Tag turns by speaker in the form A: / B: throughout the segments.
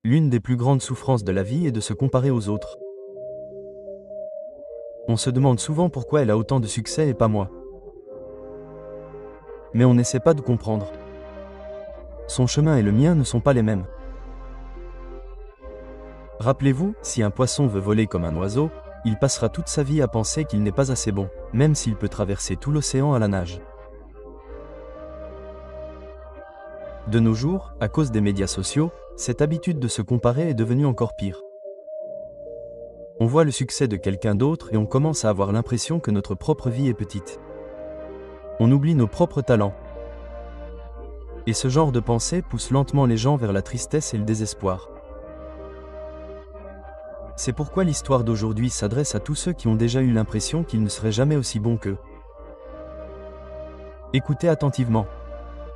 A: L'une des plus grandes souffrances de la vie est de se comparer aux autres. On se demande souvent pourquoi elle a autant de succès et pas moi. Mais on n'essaie pas de comprendre. Son chemin et le mien ne sont pas les mêmes. Rappelez-vous, si un poisson veut voler comme un oiseau, il passera toute sa vie à penser qu'il n'est pas assez bon, même s'il peut traverser tout l'océan à la nage. De nos jours, à cause des médias sociaux, cette habitude de se comparer est devenue encore pire. On voit le succès de quelqu'un d'autre et on commence à avoir l'impression que notre propre vie est petite. On oublie nos propres talents. Et ce genre de pensée pousse lentement les gens vers la tristesse et le désespoir. C'est pourquoi l'histoire d'aujourd'hui s'adresse à tous ceux qui ont déjà eu l'impression qu'ils ne seraient jamais aussi bons qu'eux. Écoutez attentivement.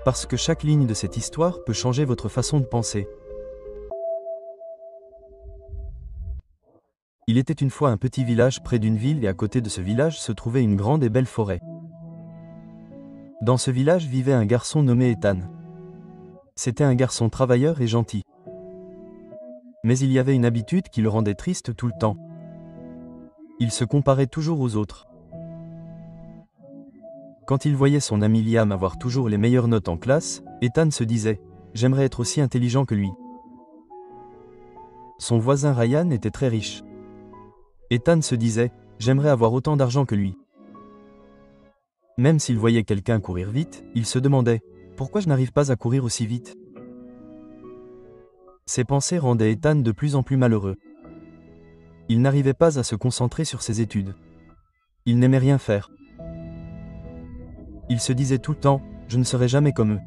A: Parce que chaque ligne de cette histoire peut changer votre façon de penser. Il était une fois un petit village près d'une ville et à côté de ce village se trouvait une grande et belle forêt. Dans ce village vivait un garçon nommé Ethan. C'était un garçon travailleur et gentil. Mais il y avait une habitude qui le rendait triste tout le temps. Il se comparait toujours aux autres. Quand il voyait son ami Liam avoir toujours les meilleures notes en classe, Ethan se disait « J'aimerais être aussi intelligent que lui ». Son voisin Ryan était très riche. Ethan se disait « J'aimerais avoir autant d'argent que lui ». Même s'il voyait quelqu'un courir vite, il se demandait « Pourquoi je n'arrive pas à courir aussi vite ?» Ces pensées rendaient Ethan de plus en plus malheureux. Il n'arrivait pas à se concentrer sur ses études. Il n'aimait rien faire. Il se disait tout le temps « Je ne serai jamais comme eux ».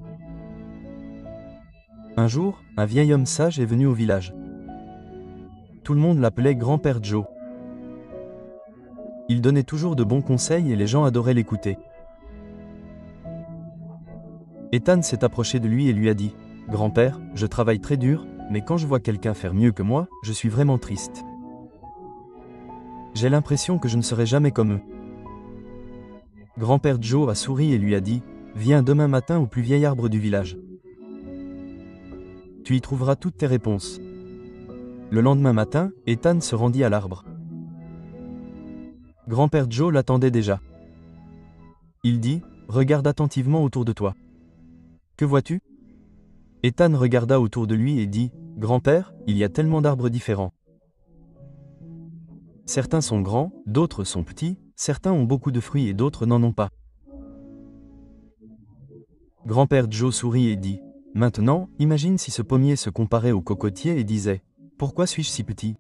A: Un jour, un vieil homme sage est venu au village. Tout le monde l'appelait Grand-Père Joe. Il donnait toujours de bons conseils et les gens adoraient l'écouter. Ethan s'est approché de lui et lui a dit « Grand-père, je travaille très dur, mais quand je vois quelqu'un faire mieux que moi, je suis vraiment triste. J'ai l'impression que je ne serai jamais comme eux. » Grand-Père Joe a souri et lui a dit « Viens demain matin au plus vieil arbre du village. Tu y trouveras toutes tes réponses. » Le lendemain matin, Ethan se rendit à l'arbre. Grand-Père Joe l'attendait déjà. Il dit « Regarde attentivement autour de toi. Que vois-tu » Ethan regarda autour de lui et dit « Grand-père, il y a tellement d'arbres différents. Certains sont grands, d'autres sont petits, certains ont beaucoup de fruits et d'autres n'en ont pas. » Grand-Père Joe sourit et dit « Maintenant, imagine si ce pommier se comparait au cocotier et disait « Pourquoi suis-je si petit ?»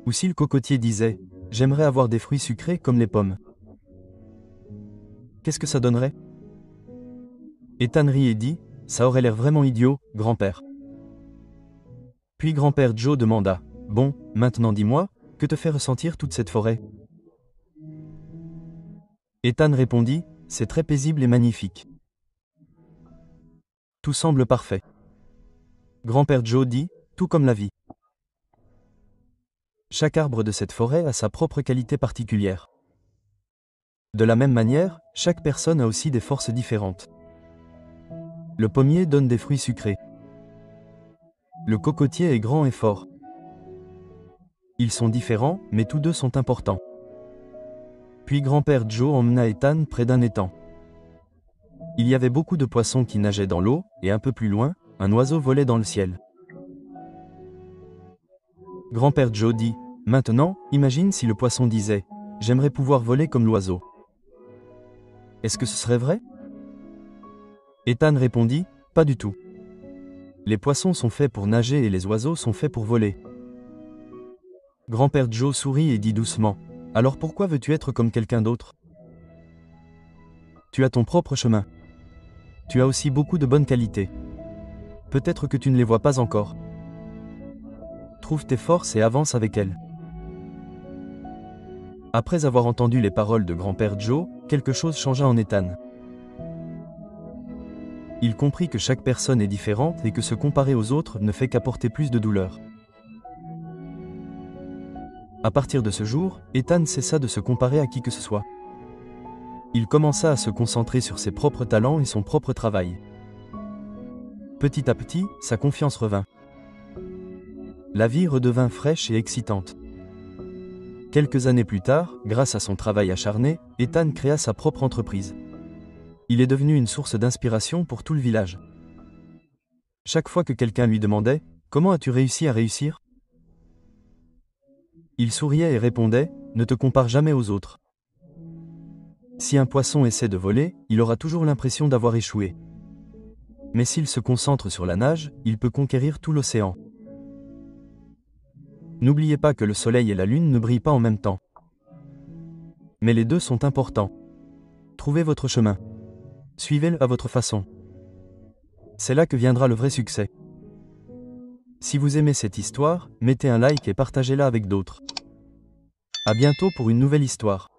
A: Ou si le cocotier disait « J'aimerais avoir des fruits sucrés comme les pommes. » Qu'est-ce que ça donnerait ? Ethan rit et dit « Ça aurait l'air vraiment idiot, grand-père. » Puis grand-père Joe demanda « Bon, maintenant dis-moi, que te fait ressentir toute cette forêt ?» Ethan répondit « C'est très paisible et magnifique. Tout semble parfait. » Grand-père Joe dit « Tout comme la vie. Chaque arbre de cette forêt a sa propre qualité particulière. De la même manière, chaque personne a aussi des forces différentes. Le pommier donne des fruits sucrés. Le cocotier est grand et fort. Ils sont différents, mais tous deux sont importants. » Puis grand-père Joe emmena Ethan près d'un étang. Il y avait beaucoup de poissons qui nageaient dans l'eau, et un peu plus loin, un oiseau volait dans le ciel. Grand-père Joe dit « Maintenant, imagine si le poisson disait « J'aimerais pouvoir voler comme l'oiseau. » Est-ce que ce serait vrai ? Ethan répondit « Pas du tout. Les poissons sont faits pour nager et les oiseaux sont faits pour voler. » Grand-père Joe sourit et dit doucement « Alors pourquoi veux-tu être comme quelqu'un d'autre ? Tu as ton propre chemin. Tu as aussi beaucoup de bonnes qualités. Peut-être que tu ne les vois pas encore. Trouve tes forces et avance avec elles. » Après avoir entendu les paroles de grand-père Joe, quelque chose changea en Ethan. Il comprit que chaque personne est différente et que se comparer aux autres ne fait qu'apporter plus de douleur. À partir de ce jour, Ethan cessa de se comparer à qui que ce soit. Il commença à se concentrer sur ses propres talents et son propre travail. Petit à petit, sa confiance revint. La vie redevint fraîche et excitante. Quelques années plus tard, grâce à son travail acharné, Ethan créa sa propre entreprise. Il est devenu une source d'inspiration pour tout le village. Chaque fois que quelqu'un lui demandait « Comment as-tu réussi à réussir ?», il souriait et répondait « Ne te compare jamais aux autres. Si un poisson essaie de voler, il aura toujours l'impression d'avoir échoué. Mais s'il se concentre sur la nage, il peut conquérir tout l'océan. » N'oubliez pas que le soleil et la lune ne brillent pas en même temps. Mais les deux sont importants. Trouvez votre chemin. Suivez-le à votre façon. C'est là que viendra le vrai succès. Si vous aimez cette histoire, mettez un like et partagez-la avec d'autres. À bientôt pour une nouvelle histoire.